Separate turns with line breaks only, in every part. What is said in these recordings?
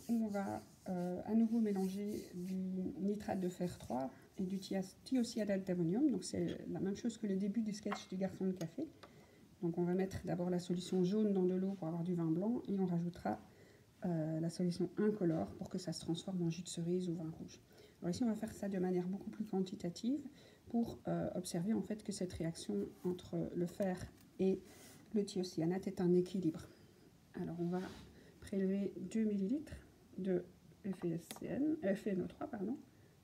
on va à nouveau mélanger du nitrate de fer 3 et du thiocyanate d'ammonium. Donc c'est la même chose que le début du sketch du garçon de café. Donc on va mettre d'abord la solution jaune dans de l'eau pour avoir du vin blanc et on rajoutera la solution incolore pour que ça se transforme en jus de cerise ou vin rouge. Alors ici on va faire ça de manière beaucoup plus quantitative pour observer en fait que cette réaction entre le fer et le thiocyanate est un équilibre. Alors on va prélever 2 ml de FeNO3,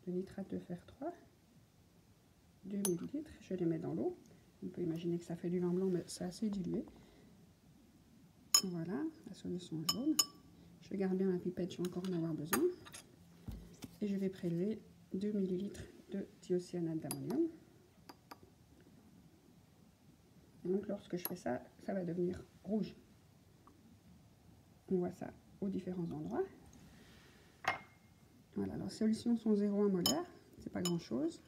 de nitrate de fer 3, 2 ml, je les mets dans l'eau. On peut imaginer que ça fait du vin blanc, mais c'est assez dilué. Voilà, la solution jaune. Je garde bien ma pipette, je vais encore en avoir besoin. Et je vais prélever 2 ml de thiocyanate d'ammonium. Et donc lorsque je fais ça, ça va devenir rouge. On voit ça aux différents endroits. Voilà, leurs solutions sont 0,1 molaire, c'est pas grand chose.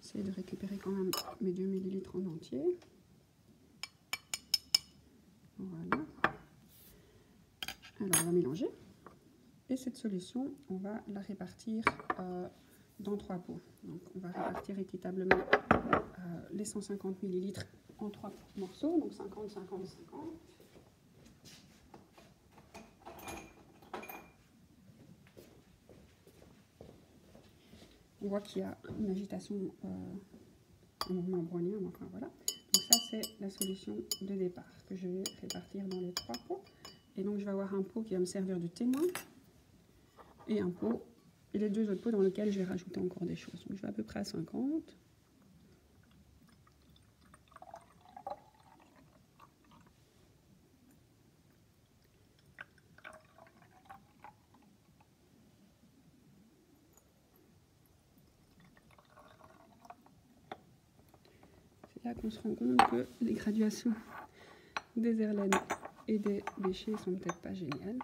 J'essaie de récupérer quand même mes 2 ml en entier. Voilà. Alors on va mélanger. Et cette solution, on va la répartir dans 3 pots. Donc on va répartir équitablement les 150 ml en 3 morceaux, donc 50, 50, 50. On voit qu'il y a une agitation, un mouvement brownien, enfin voilà. Donc ça c'est la solution de départ que je vais répartir dans les 3 pots. Et donc je vais avoir un pot qui va me servir de témoin et un pot, et les 2 autres pots dans lesquels je vais rajouter encore des choses. Donc je vais à peu près à 50. Là qu'on se rend compte que les graduations des Erlen et des Béchers sont peut-être pas géniales.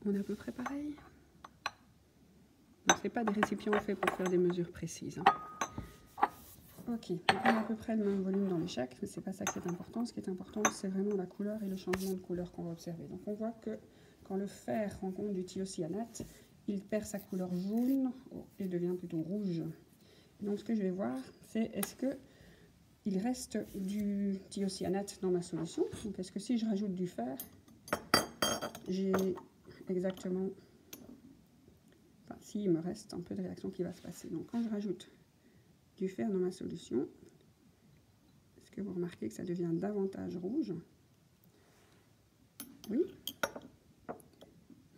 On est à peu près pareil. Donc c'est pas des récipients faits pour faire des mesures précises. Ok, donc on a à peu près le même volume dans les chaques, mais c'est pas ça qui est important. Ce qui est important, c'est vraiment la couleur et le changement de couleur qu'on va observer. Donc on voit que quand le fer rencontre du thiocyanate, il perd sa couleur jaune et devient plutôt rouge. Donc ce que je vais voir, c'est est-ce que il reste du thiocyanate dans ma solution. Donc est-ce que si je rajoute du fer, j'ai exactement... Enfin, s'il me reste un peu de réaction qui va se passer. Donc quand je rajoute du fer dans ma solution, est-ce que vous remarquez que ça devient davantage rouge? Oui.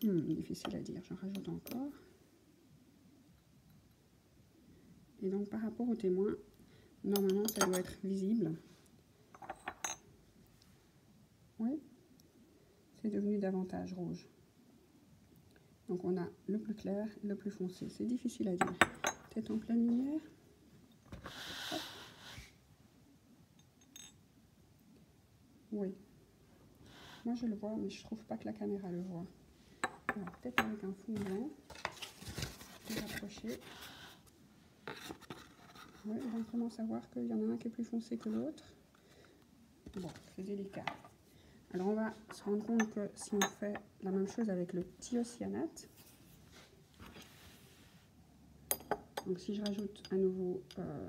Difficile à dire, j'en rajoute encore. Et donc par rapport au témoin, normalement ça doit être visible. Oui, c'est devenu davantage rouge. Donc on a le plus clair, le plus foncé. C'est difficile à dire. Peut-être en pleine lumière. Hop. Oui. Moi je le vois, mais je trouve pas que la caméra le voit. Alors peut-être avec un fond blanc. Je vais rapprocher. Oui, on commence à voir qu'il y en a un qui est plus foncé que l'autre. Bon, c'est délicat. Alors on va se rendre compte que si on fait la même chose avec le thiocyanate, donc si je rajoute à nouveau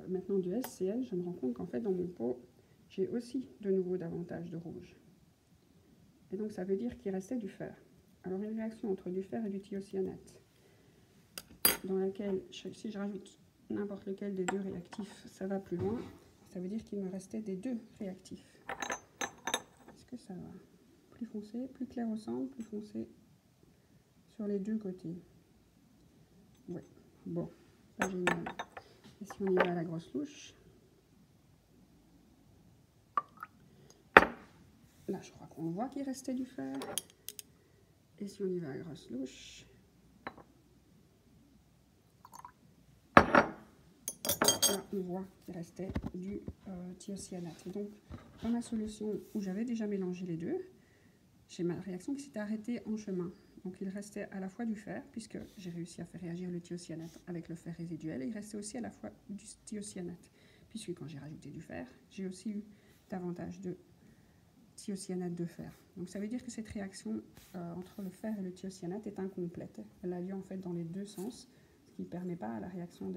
maintenant du SCl, je me rends compte qu'en fait dans mon pot, j'ai aussi de nouveau davantage de rouge. Et donc ça veut dire qu'il restait du fer. Alors une réaction entre du fer et du thiocyanate, dans laquelle si je rajoute n'importe lequel des 2 réactifs, ça va plus loin, ça veut dire qu'il me restait des 2 réactifs. Est-ce que ça va? Plus foncé, plus clair au centre, plus foncé sur les 2 côtés. Oui, bon, pas génial. Et si on y va à la grosse louche, là je crois qu'on voit qu'il restait du fer. Et si on y va à la grosse louche, là on voit qu'il restait du thiocyanate. Et donc dans ma solution où j'avais déjà mélangé les 2, j'ai ma réaction qui s'était arrêtée en chemin. Donc il restait à la fois du fer, puisque j'ai réussi à faire réagir le thiocyanate avec le fer résiduel, et il restait aussi à la fois du thiocyanate, puisque quand j'ai rajouté du fer, j'ai aussi eu davantage de thiocyanate de fer. Donc ça veut dire que cette réaction entre le fer et le thiocyanate est incomplète. Elle a lieu en fait dans les deux sens, ce qui ne permet pas à la réaction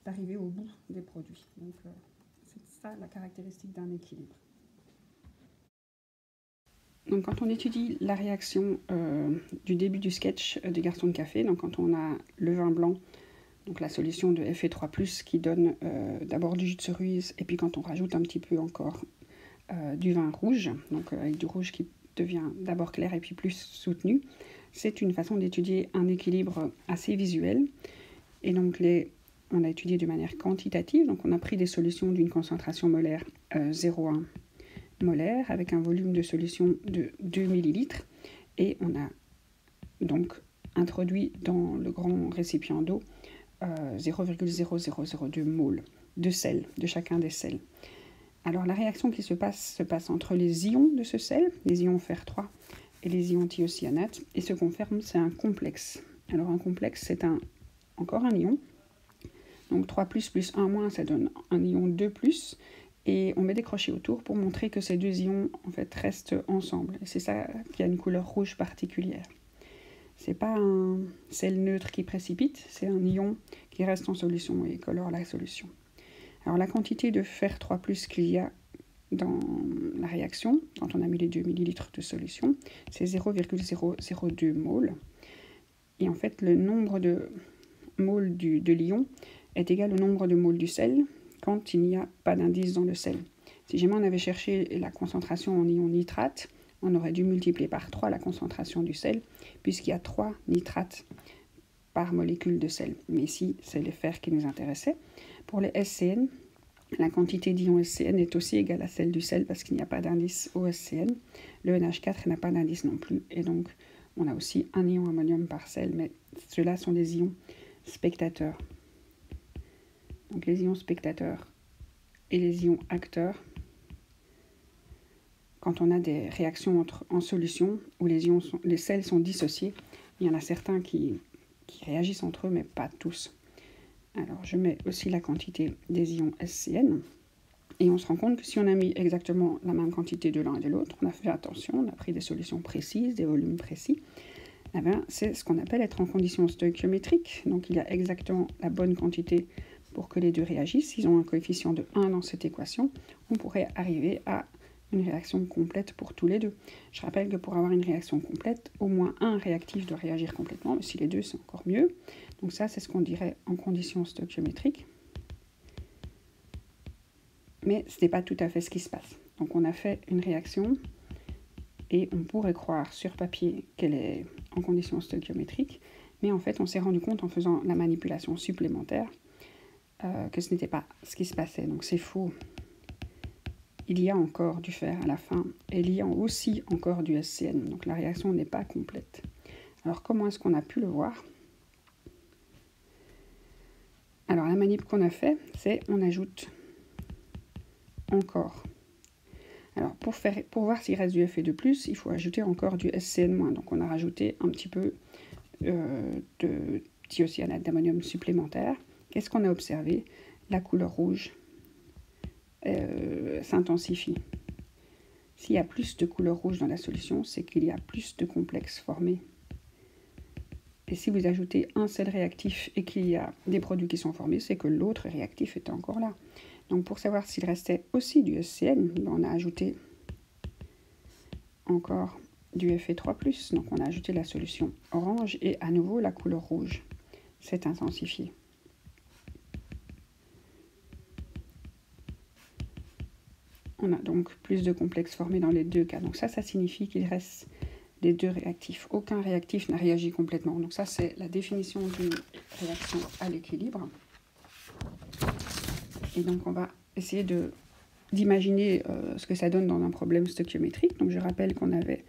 d'arriver au bout des produits. Donc c'est ça la caractéristique d'un équilibre. Donc quand on étudie la réaction du début du sketch du garçon de café, donc quand on a le vin blanc, donc la solution de Fe3+, qui donne d'abord du jus de cerise, et puis quand on rajoute un petit peu encore du vin rouge, donc avec du rouge qui devient d'abord clair et puis plus soutenu, c'est une façon d'étudier un équilibre assez visuel. Et donc on a étudié de manière quantitative, donc on a pris des solutions d'une concentration molaire 0,1 molaire avec un volume de solution de 2 ml, et on a donc introduit dans le grand récipient d'eau 0,0002 mol de sel, de chacun des sels. Alors la réaction qui se passe entre les ions de ce sel, les ions fer3 et les ions thiocyanate, et ce qu'on ferme, c'est un complexe. Alors un complexe, c'est encore un ion, donc 3 plus 1 ça donne un ion 2 plus, et on met des crochets autour pour montrer que ces deux ions en fait restent ensemble, et c'est ça qui a une couleur rouge particulière. C'est pas un sel neutre qui précipite, c'est un ion qui reste en solution et colore la solution. Alors la quantité de fer3+ qu'il y a dans la réaction, quand on a mis les 2 ml de solution, c'est 0,002 mol. Et en fait, le nombre de moles de l'ion est égal au nombre de moles du sel quand il n'y a pas d'indice dans le sel. Si jamais on avait cherché la concentration en ion nitrate, on aurait dû multiplier par 3 la concentration du sel, puisqu'il y a 3 nitrates par molécule de sel. Mais ici, c'est le fer qui nous intéressait. Pour les SCN, la quantité d'ion SCN est aussi égale à celle du sel, parce qu'il n'y a pas d'indice au SCN. Le NH4 n'a pas d'indice non plus, et donc on a aussi un ion ammonium par sel, mais ceux-là sont des ions spectateurs. Donc les ions spectateurs et les ions acteurs, quand on a des réactions en solution où les sels sont dissociés, il y en a certains qui réagissent entre eux, mais pas tous. Alors je mets aussi la quantité des ions SCN, et on se rend compte que si on a mis exactement la même quantité de l'un et de l'autre, on a fait attention, on a pris des solutions précises, des volumes précis, eh bien, c'est ce qu'on appelle être en condition stoichiométrique. Donc il y a exactement la bonne quantité pour que les deux réagissent. Ils ont un coefficient de 1 dans cette équation, on pourrait arriver à une réaction complète pour tous les deux. Je rappelle que pour avoir une réaction complète, au moins un réactif doit réagir complètement, mais si les deux, c'est encore mieux. Donc ça, c'est ce qu'on dirait en conditions stoichiométriques. Mais ce n'est pas tout à fait ce qui se passe. Donc on a fait une réaction, et on pourrait croire sur papier qu'elle est en conditions stoichiométriques, mais en fait, on s'est rendu compte en faisant la manipulation supplémentaire que ce n'était pas ce qui se passait. Donc c'est faux. Il y a encore du fer à la fin, et il y a aussi encore du SCN, donc la réaction n'est pas complète. Alors comment est-ce qu'on a pu le voir? Alors la manip qu'on a fait, c'est on ajoute encore. Alors pour voir s'il reste du Fe de plus, il faut ajouter encore du SCN-. Donc on a rajouté un petit peu de thiocyanate d'ammonium supplémentaire. Qu'est-ce qu'on a observé? La couleur rouge s'intensifie. S'il y a plus de couleur rouge dans la solution, c'est qu'il y a plus de complexes formés. Et si vous ajoutez un seul réactif et qu'il y a des produits qui sont formés, c'est que l'autre réactif est encore là. Donc pour savoir s'il restait aussi du SCN, on a ajouté encore du Fe3+. Donc on a ajouté la solution orange et à nouveau la couleur rouge s'est intensifiée. On a donc plus de complexes formés dans les deux cas. Donc ça signifie qu'il reste les deux réactifs. Aucun réactif n'a réagi complètement. Donc ça, c'est la définition d'une réaction à l'équilibre. Et donc on va essayer d'imaginer ce que ça donne dans un problème stoichiométrique. Donc je rappelle qu'on avait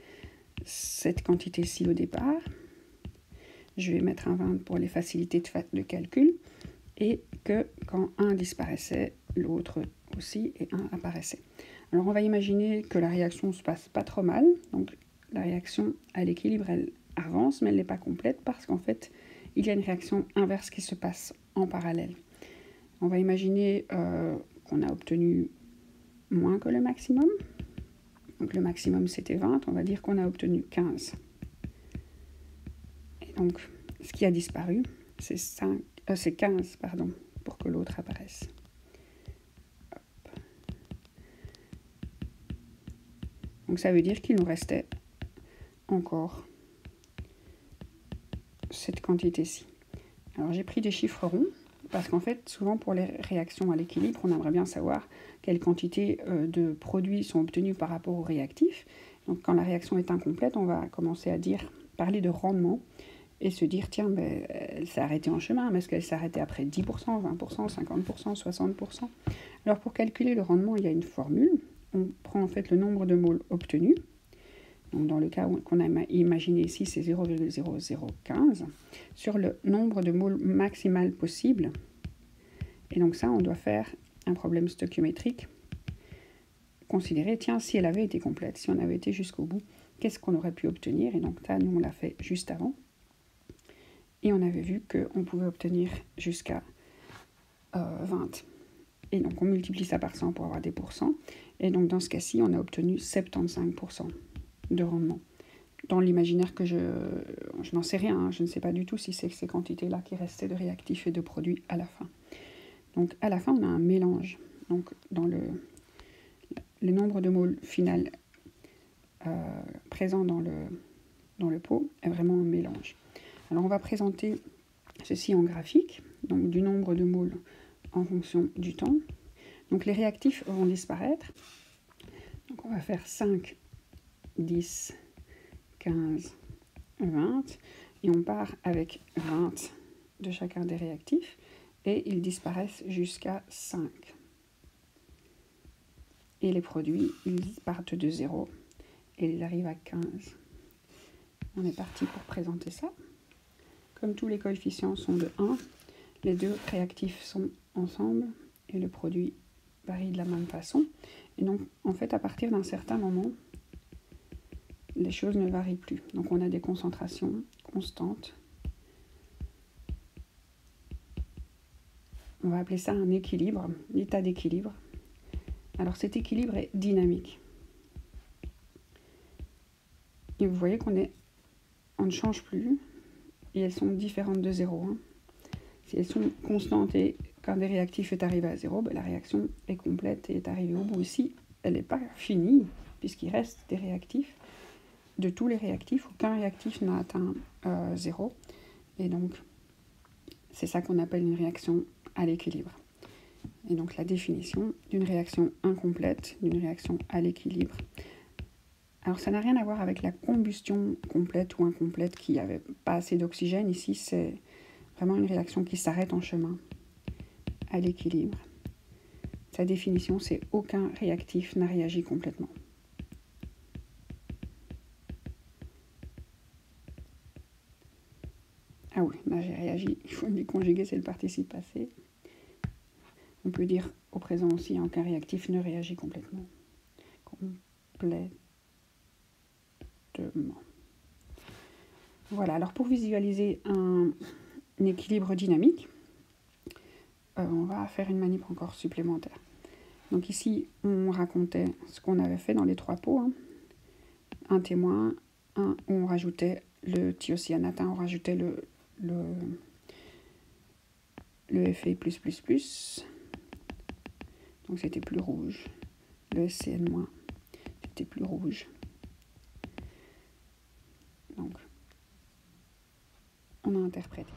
cette quantité-ci au départ. Je vais mettre un 20 pour les facilités de calcul. Et que quand un disparaissait, l'autre aussi et un apparaissait. Alors on va imaginer que la réaction se passe pas trop mal. Donc la réaction à l'équilibre, elle avance, mais elle n'est pas complète parce qu'en fait, il y a une réaction inverse qui se passe en parallèle. On va imaginer qu'on a obtenu moins que le maximum. Donc le maximum c'était 20, on va dire qu'on a obtenu 15. Et donc ce qui a disparu, c'est 15, pardon, pour que l'autre apparaisse. Hop. Donc ça veut dire qu'il nous restait encore cette quantité-ci. Alors j'ai pris des chiffres ronds, parce qu'en fait, souvent pour les réactions à l'équilibre, on aimerait bien savoir quelle quantité de produits sont obtenus par rapport aux réactifs. Donc quand la réaction est incomplète, on va commencer à parler de rendement et se dire, tiens, ben, elle s'est arrêtée en chemin, mais est-ce qu'elle s'est arrêtée après 10%, 20%, 50%, 60%? Alors pour calculer le rendement, il y a une formule. On prend en fait le nombre de moles obtenus. Donc dans le cas qu'on a imaginé ici, c'est 0,0015 sur le nombre de moles maximal possible. Et donc ça, on doit faire un problème stoichiométrique. Considérer, tiens, si elle avait été complète, si on avait été jusqu'au bout, qu'est-ce qu'on aurait pu obtenir? Et donc ça, nous, on l'a fait juste avant. Et on avait vu qu'on pouvait obtenir jusqu'à 20. Et donc on multiplie ça par 100 pour avoir des pourcents. Et donc dans ce cas-ci, on a obtenu 75% de rendement. Dans l'imaginaire que je n'en sais rien, hein, je ne sais pas du tout si c'est ces quantités-là qui restaient de réactifs et de produits à la fin. Donc à la fin, on a un mélange. Donc dans le nombre de moles final présent dans le pot est vraiment un mélange. Alors on va présenter ceci en graphique, donc du nombre de moles en fonction du temps. Donc les réactifs vont disparaître. Donc on va faire 5, 10, 15, 20. Et on part avec 20 de chacun des réactifs. Et ils disparaissent jusqu'à 5. Et les produits, ils partent de 0. Et ils arrivent à 15. On est parti pour présenter ça. Comme tous les coefficients sont de 1, les deux réactifs sont ensemble et le produit varie de la même façon. Et donc, en fait, à partir d'un certain moment, les choses ne varient plus. Donc, on a des concentrations constantes. On va appeler ça un équilibre, l'état d'équilibre. Alors, cet équilibre est dynamique. Et vous voyez on ne change plus. Et elles sont différentes de 0. Hein. Si elles sont constantes et quand des réactifs est arrivé à 0, ben la réaction est complète et est arrivée au bout. Ici, elle n'est pas finie, puisqu'il reste des réactifs. De tous les réactifs, aucun réactif n'a atteint 0. Et donc, c'est ça qu'on appelle une réaction à l'équilibre. Et donc, la définition d'une réaction incomplète, d'une réaction à l'équilibre. Alors, ça n'a rien à voir avec la combustion complète ou incomplète qui n'avait pas assez d'oxygène. Ici, c'est vraiment une réaction qui s'arrête en chemin à l'équilibre. Sa définition, c'est aucun réactif n'a réagi complètement. Ah oui, là j'ai réagi. Il faut les conjuguer, c'est le participe passé. On peut dire au présent aussi, aucun réactif ne réagit complètement. Voilà, alors pour visualiser un équilibre dynamique, on va faire une manip encore supplémentaire. Donc ici, on racontait ce qu'on avait fait dans les 3 pots. Hein. Un témoin, où on rajoutait le thiocyanate, on rajoutait le Fe++. Donc c'était plus rouge. Le SCN-, c'était plus rouge. Donc, on a interprété.